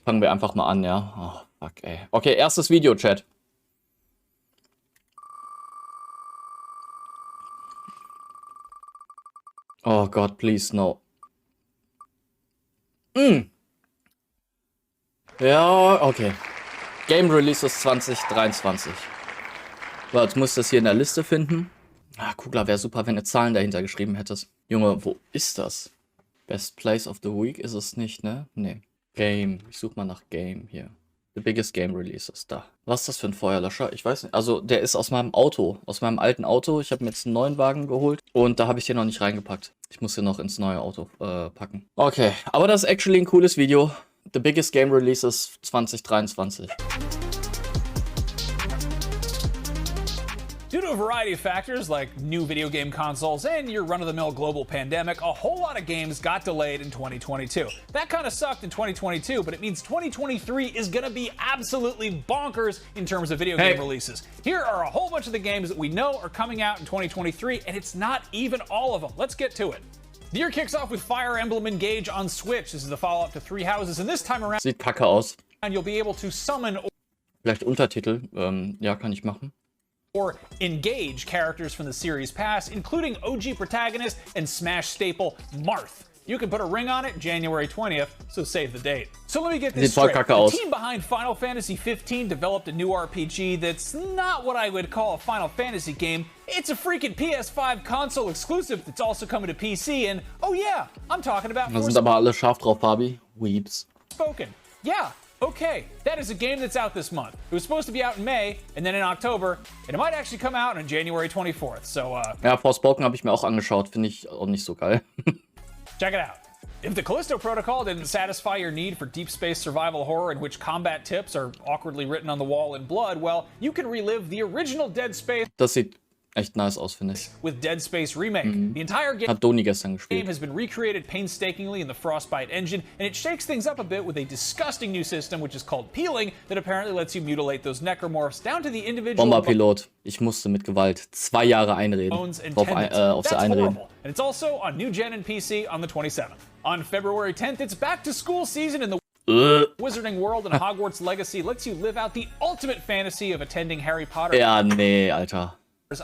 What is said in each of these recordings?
Fangen wir einfach mal an, ja. Oh, fuck, ey. Okay, erstes Video, Chat. Oh Gott, please, no. Ja, okay. Game Releases 2023. So, jetzt musst du das hier in der Liste finden. Ah, Kugler, wäre super, wenn du Zahlen dahinter geschrieben hättest. Junge, wo ist das? Best Place of the Week ist es nicht, ne? Nee. Game. Ich suche mal nach Game hier. The biggest game releases, da. Was ist das für ein Feuerlöscher? Ich weiß nicht. Also, der ist aus meinem Auto. Aus meinem alten Auto. Ich habe mir jetzt einen neuen Wagen geholt. Und da habe ich den noch nicht reingepackt. Ich muss den noch ins neue Auto packen. Okay, aber das ist actually ein cooles Video. The biggest game releases 2023. Due to a variety of factors like new video game consoles and your run-of-the-mill global pandemic, a whole lot of games got delayed in 2022. That kind of sucked in 2022, but it means 2023 is going to be absolutely bonkers in terms of video game releases. Here are a whole bunch of the games that we know are coming out in 2023, and it's not even all of them. Let's get to it. The year kicks off with Fire Emblem Engage on Switch. This is the follow-up to Three Houses, and this time around, sieht kacke aus. You'll be able to summon Vielleicht Untertitel. Ja, kann ich machen. Or engage characters from the series past, including OG protagonist and Smash staple Marth. You can put a ring on it January 20th, so save the date. So let me get this straight. The team behind Final Fantasy 15 developed a new RPG that's not what I would call a Final Fantasy game. It's a freaking PS5 console exclusive that's also coming to PC, and oh yeah, I'm talking about... Da sind aber alle scharf drauf, Fabi. Weeps. Spoken. Yeah. Okay, that is a game that's out this month. It was supposed to be out in May, and then in October, and it might actually come out on January 24th, so ja, Forspoken habe ich mir auch angeschaut, finde ich auch nicht so geil. Check it out. If the Callisto Protocol didn't satisfy your need for deep space survival horror in which combat tips are awkwardly written on the wall in blood, well, you can relive the original Dead Space. Das sieht echt nice aus, finde ich. With Dead Space Remake. The entire Hat Doni gestern gespielt. Game has been recreated painstakingly in the Frostbite engine, and it shakes things up a bit with a disgusting new system which is called peeling that apparently lets you mutilate those necromorphs down to the individual Bomberpilot. Ich musste mit Gewalt 2 Jahre einreden. Auf sie einreden. And it's also on new gen and PC on the 27th. On February 10th, it's back to school season in the Wizarding World, and Hogwarts Legacy lets you live out the ultimate fantasy of attending Harry Potter. Ja, nee, Alter.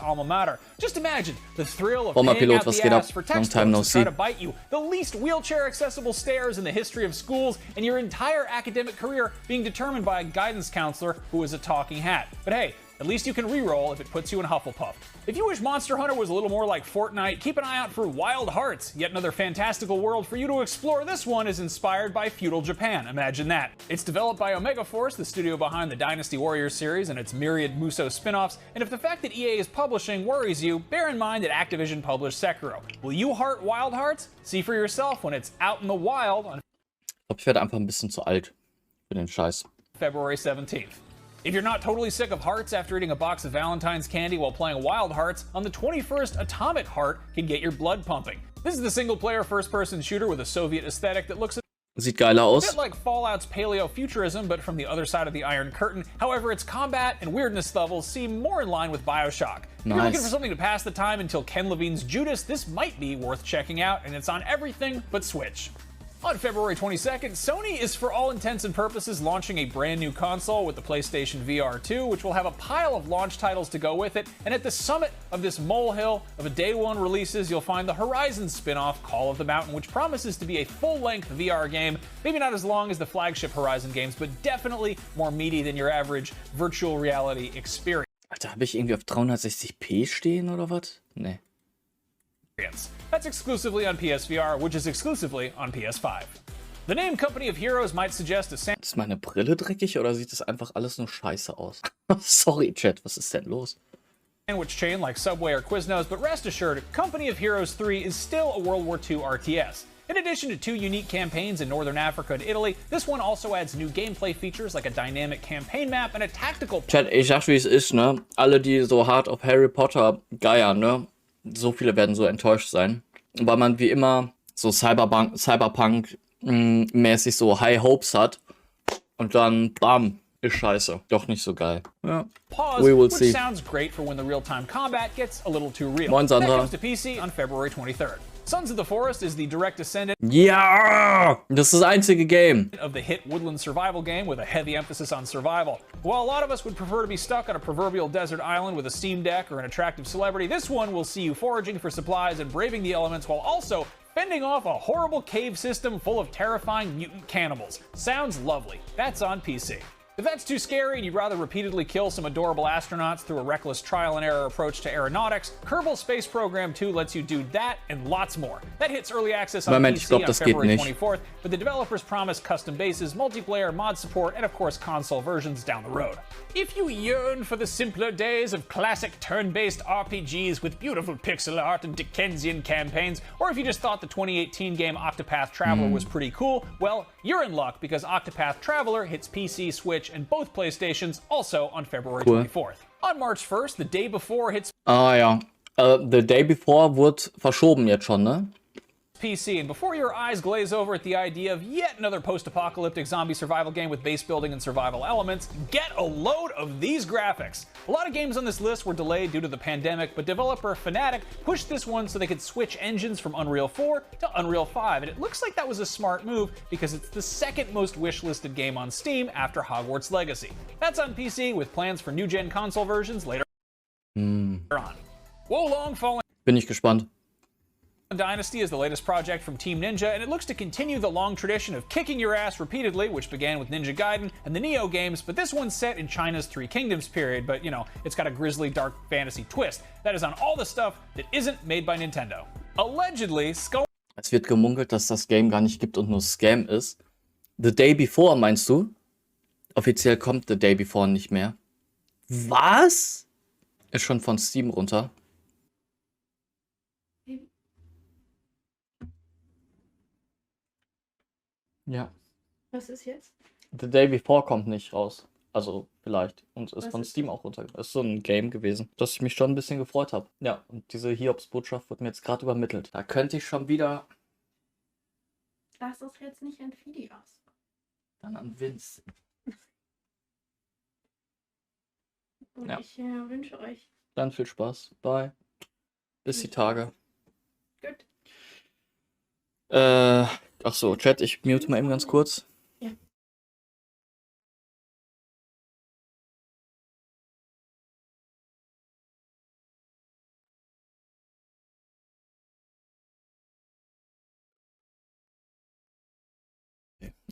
Alma mater. Just imagine the thrill of paying out the ass for textbooks to try to bite you, the least wheelchair-accessible stairs in the history of schools, and your entire academic career being determined by a guidance counselor who is a talking hat. But hey, at least you can re-roll if it puts you in Hufflepuff. If you wish Monster Hunter was a little more like Fortnite, keep an eye out for Wild Hearts, yet another fantastical world for you to explore. This one is inspired by feudal Japan, imagine that. It's developed by Omega Force, the studio behind the Dynasty Warriors series and its myriad Muso spin-offs, and if the fact that EA is publishing worries you, bear in mind that Activision published Sekiro. Will you heart Wild Hearts? See for yourself when it's out in the wild on Ich werde einfach ein bisschen zu alt für den Scheiß. February 17th. If you're not totally sick of hearts after eating a box of Valentine's candy while playing Wild Hearts, on the 21st, Atomic Heart can get your blood pumping. This is the single-player first-person shooter with a Soviet aesthetic that looks Sieht geiler aus. A bit like Fallout's paleo-futurism, but from the other side of the Iron Curtain. However, its combat and weirdness levels seem more in line with BioShock. If you're looking for something to pass the time until Ken Levine's Judas, this might be worth checking out, and it's on everything but Switch. On February 22nd, Sony is for all intents and purposes launching a brand new console with the PlayStation VR 2, which will have a pile of launch titles to go with it, and at the summit of this molehill of day one releases, you'll find the Horizon spin-off Call of the Mountain, which promises to be a full-length VR game, maybe not as long as the flagship Horizon games, but definitely more meaty than your average virtual reality experience. Alter, habe ich irgendwie auf 360p stehen oder was? Nee. That's exclusively on PSVR, which is exclusively on PS5. The name Company of Heroes might suggest a Ist meine Brille dreckig oder sieht das einfach alles nur scheiße aus? Sorry, Chat, was ist denn los? Sandwich chain like Subway or Quiznos, but rest assured, Company of Heroes 3 is still a World War II RTS. In addition to 2 unique campaigns in Northern Africa and Italy, this one also adds new gameplay features like a dynamic campaign map and a tactical... Chat, ich sag, wie es ist, ne? Alle, die so hart auf Harry Potter geiern, ne? So viele werden so enttäuscht sein, weil man wie immer so Cyberpunk-mäßig so High Hopes hat und dann, bam, ist scheiße. Doch nicht so geil. Ja. We will see. Sounds great for when the real-time combat gets a little too real. Moin, Sandra. That comes to PC on February 23rd. Sons of the Forest is the direct descendant Ja, das ist das einzige Game. of the hit woodland survival game with a heavy emphasis on survival. While a lot of us would prefer to be stuck on a proverbial desert island with a Steam Deck or an attractive celebrity, this one will see you foraging for supplies and braving the elements while also fending off a horrible cave system full of terrifying mutant cannibals. Sounds lovely. That's on PC. If that's too scary and you'd rather repeatedly kill some adorable astronauts through a reckless trial and error approach to aeronautics, Kerbal Space Program 2 lets you do that and lots more. That hits early access on PC on February 24th, but the developers promise custom bases, multiplayer, mod support, and of course console versions down the road. If you yearn for the simpler days of classic turn-based RPGs with beautiful pixel art and Dickensian campaigns, or if you just thought the 2018 game Octopath Traveler was pretty cool, well, you're in luck because Octopath Traveler hits PC, Switch, and both PlayStations also on February 24th. On March 1st, the day before hits ja. The Day Before wird verschoben jetzt schon, ne? PC, and before your eyes glaze over at the idea of yet another post-apocalyptic zombie survival game with base building and survival elements, get a load of these graphics. A lot of games on this list were delayed due to the pandemic, but developer Fnatic pushed this one so they could switch engines from Unreal 4 to Unreal 5, and it looks like that was a smart move because it's the second most wish-listed game on Steam after Hogwarts Legacy. That's on PC with plans for new-gen console versions later on. Wolong Fallen Bin ich gespannt. Dynasty is the latest project from Team Ninja, and it looks to continue the long tradition of kicking your ass repeatedly, which began with Ninja Gaiden and the Neo games, but this one's set in China's Three Kingdoms period, but you know, it's got a grisly dark fantasy twist. That is on all the stuff that isn't made by Nintendo. Allegedly, Skull... Es wird gemunkelt, dass das Game gar nicht gibt und nur Scam ist. The Day Before, meinst du? Offiziell kommt The Day Before nicht mehr. Was? Ist schon von Steam runter. Ja. Was ist jetzt? The Day Before kommt nicht raus. Also vielleicht. Und ist Was von ist Steam auch runtergegangen. Ist so ein Game gewesen, dass ich mich schon ein bisschen gefreut habe. Ja, und diese Hiobsbotschaft wird mir jetzt gerade übermittelt. Da könnte ich schon wieder Lass es jetzt nicht an Videos. dann an Vince. Und Ja. ich wünsche euch Dann viel Spaß. Bye. Bis die Tage. gut. Ach so, Chat, ich mute mal eben ganz kurz. Ja.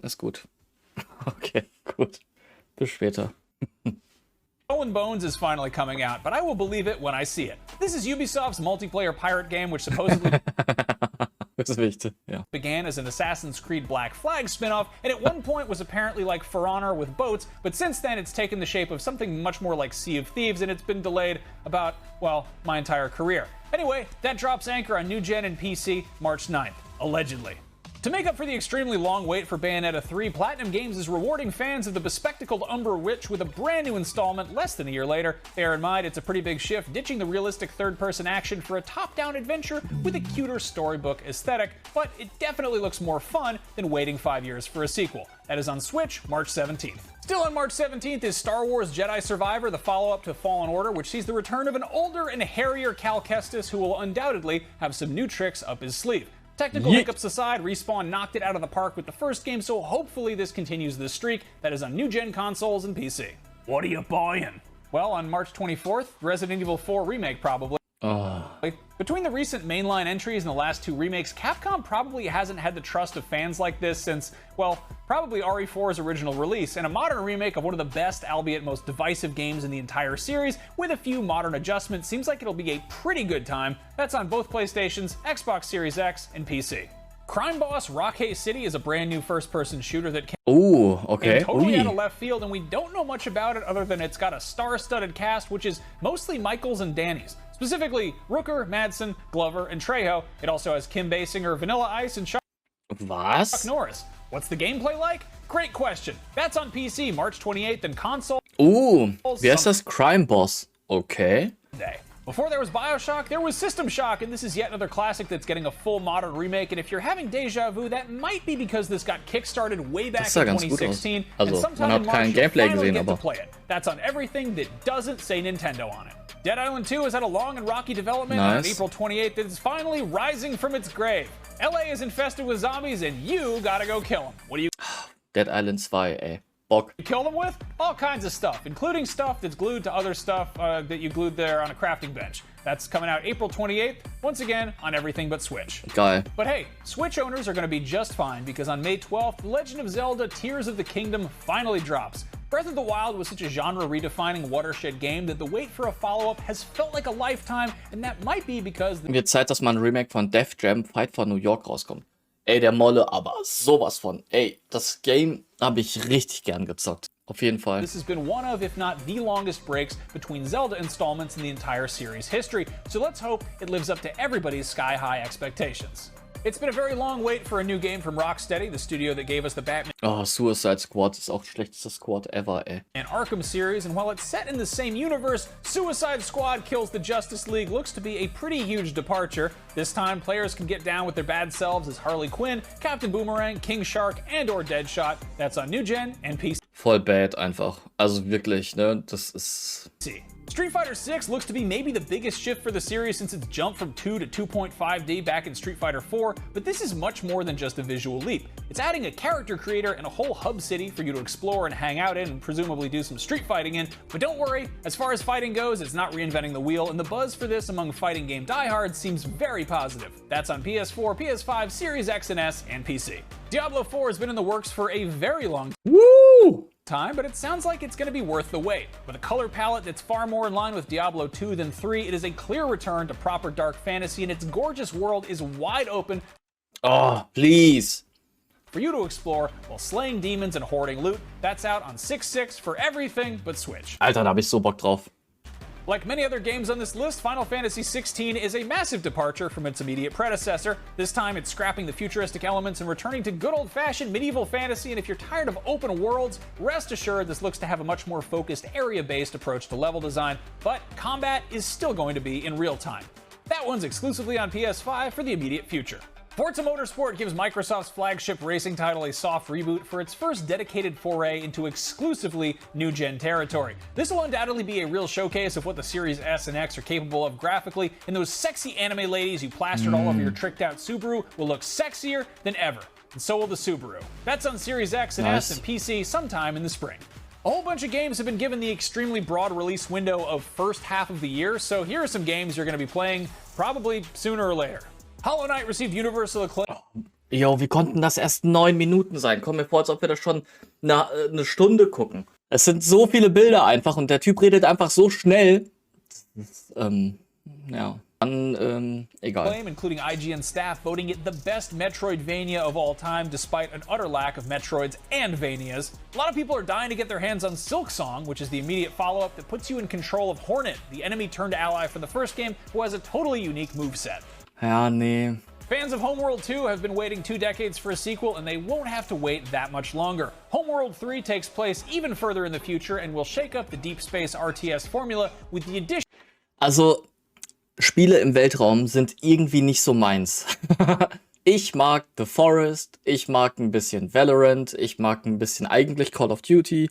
Ist gut. Okay, gut. Bis später. Skull and Bones is finally coming out, but I will believe it when I see it. This is Ubisoft's multiplayer pirate game, which supposedly Das ist wichtig, ja. began as an Assassin's Creed Black Flag spin-off, and at one point was apparently like For Honor with boats, but since then it's taken the shape of something much more like Sea of Thieves, and it's been delayed about, well, my entire career. Anyway, that drops anchor on new gen and PC March 9th, allegedly. To make up for the extremely long wait for Bayonetta 3, Platinum Games is rewarding fans of the bespectacled Umbra Witch with a brand new installment less than a year later. Bear in mind, it's a pretty big shift, ditching the realistic third-person action for a top-down adventure with a cuter storybook aesthetic, but it definitely looks more fun than waiting 5 years for a sequel. That is on Switch, March 17th. Still on March 17th is Star Wars Jedi Survivor, the follow-up to Fallen Order, which sees the return of an older and hairier Cal Kestis who will undoubtedly have some new tricks up his sleeve. Technical hiccups aside, Respawn knocked it out of the park with the first game, so hopefully this continues this streak that is on new-gen consoles and PC. What are you buying? Well, on March 24th, Resident Evil 4 Remake probably. Between the recent mainline entries and the last two remakes, Capcom probably hasn't had the trust of fans like this since, well, probably RE4's original release, and a modern remake of one of the best, albeit most divisive games in the entire series, with a few modern adjustments, seems like it'll be a pretty good time. That's on both PlayStations, Xbox Series X, and PC. Crime Boss Rockhay City is a brand new first-person shooter that came Okay. totally out of left field, and we don't know much about it other than it's got a star-studded cast, which is mostly Michaels and Danny's. Specifically, Rooker, Madsen, Glover, and Trejo. It also has Kim Basinger, Vanilla Ice, and Chuck Was? Norris. What's the gameplay like? Great question. That's on PC March 28th and console Wie heißt das? Crime Boss. Okay. Day. Before there was BioShock, there was System Shock, and this is yet another classic that's getting a full modern remake, and if you're having deja vu, that might be because this got kickstarted way back in 2016, and sometime in March you'll finally get to play it. That's on everything that doesn't say Nintendo on it. Dead Island 2 has had a long and rocky development, and on Nice. April 28th, it is finally rising from its grave. LA is infested with zombies, and you gotta go kill them. What do you Dead Island 2, ey. Bock. kill them with? All kinds of stuff, including stuff that's glued to other stuff that you glued there on a crafting bench. That's coming out April 28th, once again, on everything but Switch. Geil. But hey, Switch owners are going to be just fine because on May 12th, The Legend of Zelda Tears of the Kingdom finally drops. Breath of the Wild was such a genre-redefining watershed game that the wait for a follow-up has felt like a lifetime, and that might be because Wird Zeit, dass mal ein Remake von Def Jam Fight for New York rauskommt. Ey, der Molle, aber sowas von. Ey, das Game habe ich richtig gern gezockt. Auf jeden Fall. this has been one of, if not the longest breaks between Zelda installments in the entire series history, so let's hope it lives up to everybody's sky-high expectations. It's been a very long wait for a new game from Rocksteady, the studio that gave us the Batman Oh, Suicide Squad ist auch schlechteste Squad ever, ey. and Arkham series, and while it's set in the same universe, Suicide Squad Kills the Justice League looks to be a pretty huge departure. This time, players can get down with their bad selves as Harley Quinn, Captain Boomerang, King Shark, and or Deadshot. That's on New Gen and PC. Voll bad einfach. Also wirklich, ne? Das ist... Street Fighter 6 looks to be maybe the biggest shift for the series since its jump from 2 to 2.5D back in Street Fighter 4, but this is much more than just a visual leap. It's adding a character creator and a whole hub city for you to explore and hang out in and presumably do some street fighting in, but don't worry, as far as fighting goes, it's not reinventing the wheel, and the buzz for this among fighting game diehards seems very positive. That's on PS4, PS5, Series X and S, and PC. Diablo 4 has been in the works for a very long time, but it sounds like it's going to be worth the wait. With a color palette that's far more in line with Diablo 2 than 3, it is a clear return to proper dark fantasy, and its gorgeous world is wide open Oh, please. for you to explore while slaying demons and hoarding loot. That's out on 6/6 for everything but Switch. Alter, da hab ich so Bock drauf. Like many other games on this list, Final Fantasy XVI is a massive departure from its immediate predecessor. This time, it's scrapping the futuristic elements and returning to good old-fashioned medieval fantasy, and if you're tired of open worlds, rest assured this looks to have a much more focused area-based approach to level design, but combat is still going to be in real time. That one's exclusively on PS5 for the immediate future. Forza Motorsport gives Microsoft's flagship racing title a soft reboot for its first dedicated foray into exclusively new-gen territory. This will undoubtedly be a real showcase of what the Series S and X are capable of graphically, and those sexy anime ladies you plastered all over your tricked-out Subaru will look sexier than ever, and so will the Subaru. That's on Series X and S and PC sometime in the spring. A whole bunch of games have been given the extremely broad release window of first half of the year, so here are some games you're going to be playing probably sooner or later. Hollow Knight received universal acclaim. Jo, wie konnten das erst 9 Minuten sein? Kommt mir vor, als ob wir das schon eine Stunde gucken. Es sind so viele Bilder einfach und der Typ redet einfach so schnell. Das ist, ja. Dann, egal. Including IGN staff voting it the best Metroidvania of all time, despite an utter lack of Metroids and Vanias. A lot of people are dying to get their hands on Silksong, which is the immediate follow-up that puts you in control of Hornet, the enemy-turned-ally from the first game, who has a totally unique moveset. Ja, nee. Fans of Homeworld 2 have been waiting 2 decades for a sequel, and they won't have to wait that much longer. Homeworld 3 takes place even further in the future and will shake up the Deep Space RTS formula with the addition. Also, Spiele im Weltraum sind irgendwie nicht so meins. Ich mag The Forest, ich mag ein bisschen Valorant, ich mag ein bisschen eigentlich Call of Duty,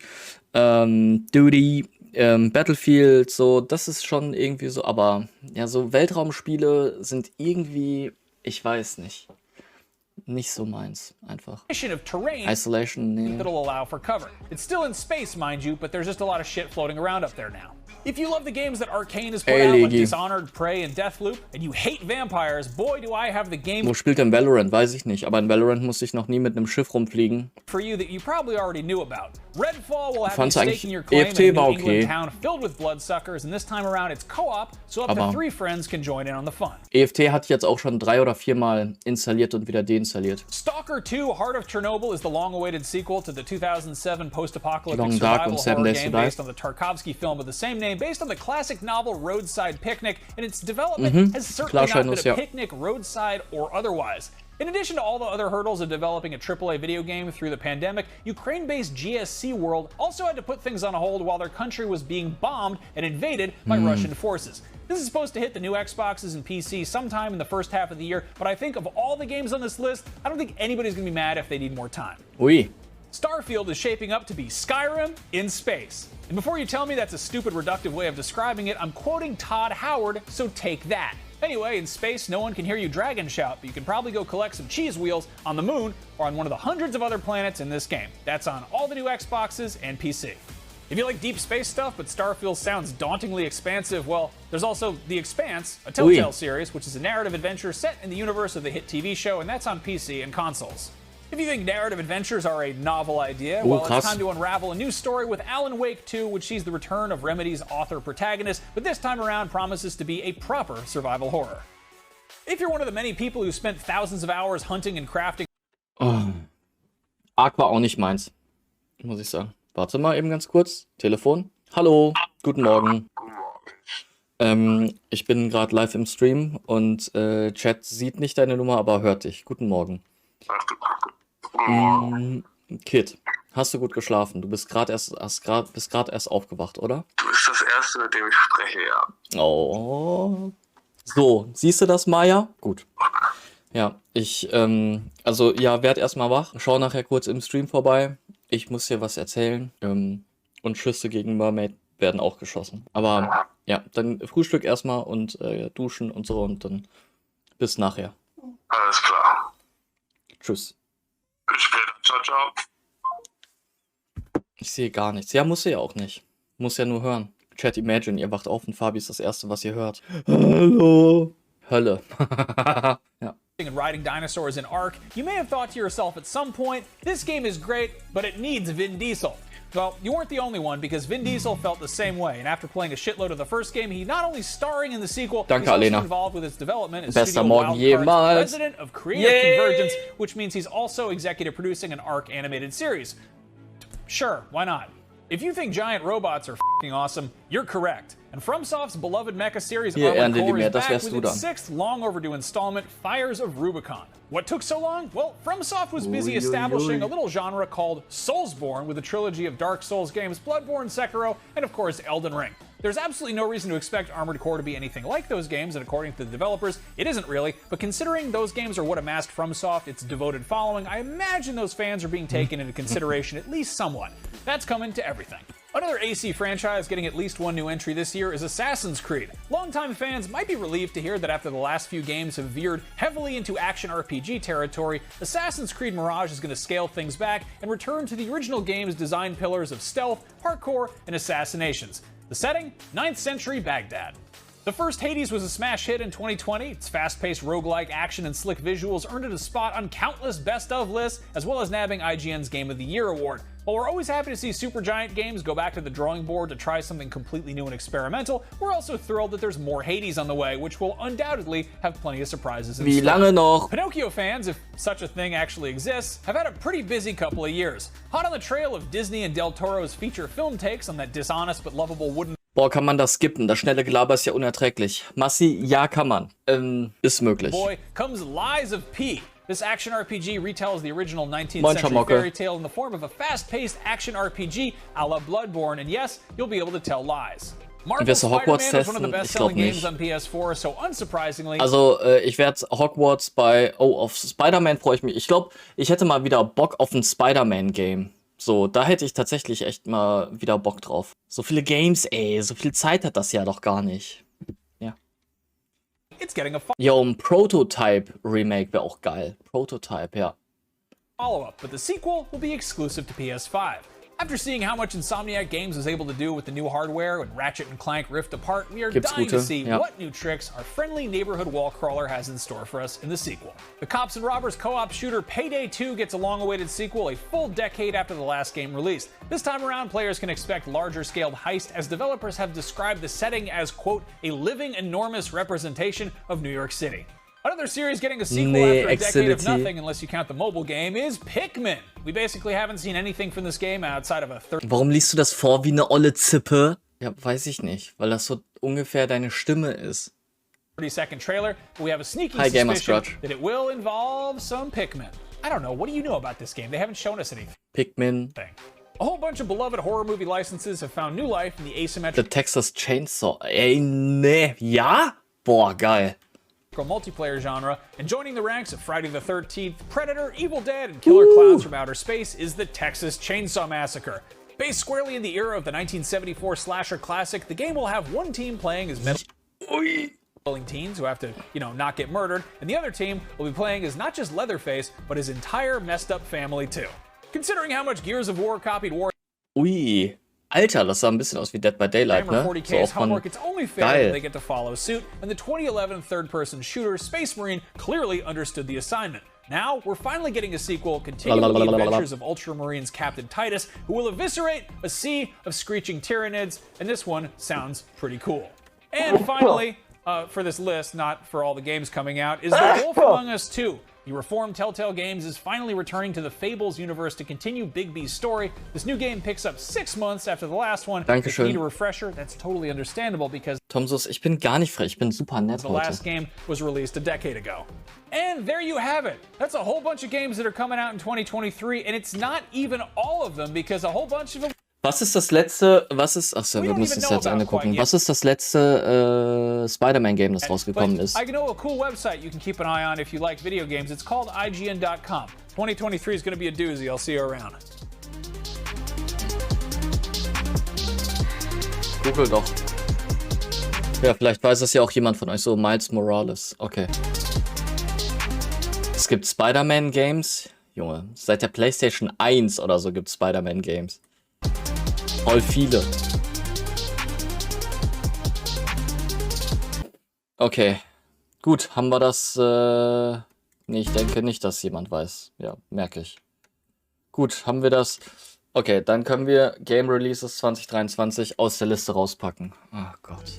Battlefield, so, das ist schon irgendwie so, aber ja, so Weltraumspiele sind irgendwie, ich weiß nicht so meins, einfach. Of terrain Isolation, nee. That'll allow for cover. It's still in space, mind you, but there's just a lot of shit floating around up there now. If you love the games that Arcane has put out, like Dishonored, Prey, and Deathloop, and you hate vampires, boy, do I have the game Wo spielt denn Valorant? Weiß ich nicht, aber in Valorant musste ich noch nie mit einem Schiff rumfliegen. for you that you probably already knew about. Redfall will have you Fand's eigentlich- staking your claim EFT in a war New England okay. town filled with bloodsuckers, and this time around it's co-op, so up to Aber- 3 friends can join in on the fun. EFT hat jetzt auch schon 3 oder 4 Mal installiert und wieder deinstalliert. Stalker 2: Heart of Chernobyl is the long-awaited sequel to the 2007 post-apocalyptic Long Dark survival und Seven horror Days to game Die. based on the Tarkovsky film of the same name, based on the classic novel Roadside Picnic, and its development has certainly not been Klarscheinlos, a ja. picnic, roadside, or otherwise. In addition to all the other hurdles of developing a AAA video game through the pandemic, Ukraine-based GSC World also had to put things on hold while their country was being bombed and invaded by Russian forces. This is supposed to hit the new Xboxes and PC sometime in the first half of the year, but I think of all the games on this list, I don't think anybody's gonna be mad if they need more time. Ui. Starfield is shaping up to be Skyrim in space. And before you tell me that's a stupid, reductive way of describing it, I'm quoting Todd Howard, so take that. Anyway, in space, no one can hear you dragon shout, but you can probably go collect some cheese wheels on the moon or on one of the hundreds of other planets in this game. That's on all the new Xboxes and PC. If you like deep space stuff, but Starfield sounds dauntingly expansive, well, there's also The Expanse, a Telltale series, which is a narrative adventure set in the universe of the hit TV show, and that's on PC and consoles. If you think narrative adventures are a novel idea, well, it's time to unravel a new story with Alan Wake 2, which sees the return of Remedy's author-protagonist, but this time around promises to be a proper survival horror. If you're one of the many people who spent thousands of hours hunting and crafting... Oh. Ark war auch nicht meins, muss ich sagen. Warte mal eben ganz kurz. Telefon. Hallo, guten Morgen. Ich bin gerade live im Stream und Chat sieht nicht deine Nummer, aber hört dich. Guten Morgen. Kid, hast du gut geschlafen? Du bist gerade erst aufgewacht, oder? Du bist das Erste, mit dem ich spreche, ja. Oh. So, siehst du das, Maya? Gut. Ja, also ja, werd erstmal wach. Schau nachher kurz im Stream vorbei. Ich muss dir was erzählen. Und Schüsse gegen Mermaid werden auch geschossen. Aber ja, dann Frühstück erstmal und duschen und so und dann bis nachher. Alles klar. Tschüss. Bis später. Ciao, ciao. Ich sehe gar nichts. Ja, muss sie ja auch nicht. Muss ja nur hören. Chat Imagine, ihr wacht auf und Fabi ist das Erste, was ihr hört. Hallo. Hölle. Ja. And riding dinosaurs in Ark, you may have thought to yourself at some point, this game is great, but it needs Vin Diesel. Well, you weren't the only one, because Vin Diesel felt the same way, and after playing a shitload of the first game, he's not only starring in the sequel, he's also involved with its development as Bester Studio Morgen Wildcard's jemals. president of Creative Convergence, which means he's also executive producing an Ark animated series. Sure, why not? If you think giant robots are f***ing awesome, you're correct. And FromSoft's beloved mecha series Armored Core is back with its sixth long-overdue installment, Fires of Rubicon. What took so long? Well, FromSoft was busy establishing a little genre called Soulsborne with a trilogy of Dark Souls games, Bloodborne, Sekiro, and of course Elden Ring. There's absolutely no reason to expect Armored Core to be anything like those games, and according to the developers, it isn't really, but considering those games are what amassed FromSoft its devoted following, I imagine those fans are being taken into consideration at least somewhat. That's coming to everything. Another AC franchise getting at least one new entry this year is Assassin's Creed. Longtime fans might be relieved to hear that after the last few games have veered heavily into action RPG territory, Assassin's Creed Mirage is going to scale things back and return to the original game's design pillars of stealth, parkour, and assassinations. The setting? 9th century Baghdad. The first Hades was a smash hit in 2020. Its fast-paced roguelike action and slick visuals earned it a spot on countless best-of lists, as well as nabbing IGN's Game of the Year award. While we're always happy to see Supergiant Games go back to the drawing board to try something completely new and experimental, we're also thrilled that there's more Hades on the way, which will undoubtedly have plenty of surprises in Wie store. lange noch? Pinocchio fans, if such a thing actually exists, have had a pretty busy couple of years. Hot on the trail of Disney and Del Toro's feature film takes on that dishonest but lovable wooden... Boah, kann man das skippen? Das schnelle Gelaber ist ja unerträglich. Massi, ja, kann man. Ist möglich. Boy, comes Lies of P. This action RPG retells the original 19th century fairy tale in the form of a fast-paced action RPG a la Bloodborne, and yes, you'll be able to tell lies. Marvel's Spider-Man was one of the best-selling games on PS4, so unsurprisingly... Also, ich werde Hogwarts auf Spider-Man freue ich mich. Ich glaube, ich hätte mal wieder Bock auf ein Spider-Man-Game. So, da hätte ich tatsächlich echt mal wieder Bock drauf. So viele Games, ey, so viel Zeit hat das ja doch gar nicht. Ja. Jo, ein Prototype-Remake wäre auch geil. Prototype, ja. Follow-up, but the sequel will be exclusive to PS5. After seeing how much Insomniac Games was able to do with the new hardware when Ratchet & Clank Rift Apart, we are dying to see what new tricks our friendly neighborhood wall crawler has in store for us in the sequel. The Cops and Robbers co-op shooter Payday 2 gets a long-awaited sequel a full decade after the last game released. This time around, players can expect larger-scaled heist as developers have described the setting as, quote, a living enormous representation of New York City. Another series getting a sequel after a decade of nothing, unless you count the mobile game, is Pikmin. We basically haven't seen anything from this game outside of a Warum liest du das vor wie eine olle Zippe? Ja, weiß ich nicht, weil das so ungefähr deine Stimme ist. 30-second trailer, but we have a sneaky suspicion that it will involve some Pikmin. I don't know, what do you know about this game? They haven't shown us anything. Pikmin. A whole bunch of beloved horror movie licenses have found new life in the asymmetric... The Texas Chainsaw. Ey, ne. Ja? Boah, geil. multiplayer genre, and joining the ranks of Friday the 13th, Predator, Evil Dead, and Killer Clowns from Outer Space is the Texas Chainsaw Massacre. Based squarely in the era of the 1974 slasher classic, the game will have one team playing as metal teens who have to, not get murdered, and the other team will be playing as not just Leatherface, but his entire messed up family too. Considering how much Gears of War copied War... Ui. Alter, das sah ein bisschen aus wie Dead by Daylight, ne? So auch von... It's only fair that they get to follow suit, and the 2011 third-person shooter Space Marine clearly understood the assignment. Now, we're finally getting a sequel continuing the adventures of Ultramarines Captain Titus, who will eviscerate a sea of screeching Tyranids, and this one sounds pretty cool. And finally, for this list, not for all the games coming out, is The Wolf Among Us 2. The reformed Telltale Games is finally returning to the Fables universe to continue Big B's story. This new game picks up 6 months after the last one. Dankeschön. If you need a refresher, that's totally understandable because Tomsus, ich bin gar nicht frech, ich bin super nett the heute. last game was released a decade ago. And there you have it. That's a whole bunch of games that are coming out in 2023, and it's not even all of them because a whole bunch of them... Was ist das letzte, achso, wir müssen es jetzt angucken. Was ist das letzte Spider-Man-Game, das rausgekommen ist? I know a cool website you can keep an eye on if you like video games. It's called IGN.com. 2023 is going to be a doozy. I'll see you around. Google doch. Ja, vielleicht weiß es ja auch jemand von euch, so Miles Morales. Okay. Es gibt Spider-Man-Games. Junge, seit der PlayStation 1 oder so gibt es Spider-Man-Games. Voll viele. Okay. Gut, haben wir das... Nee, ich denke nicht, dass jemand weiß. Ja, merke ich. Gut, haben wir das... Okay, dann können wir Game Releases 2023 aus der Liste rauspacken. Oh Gott.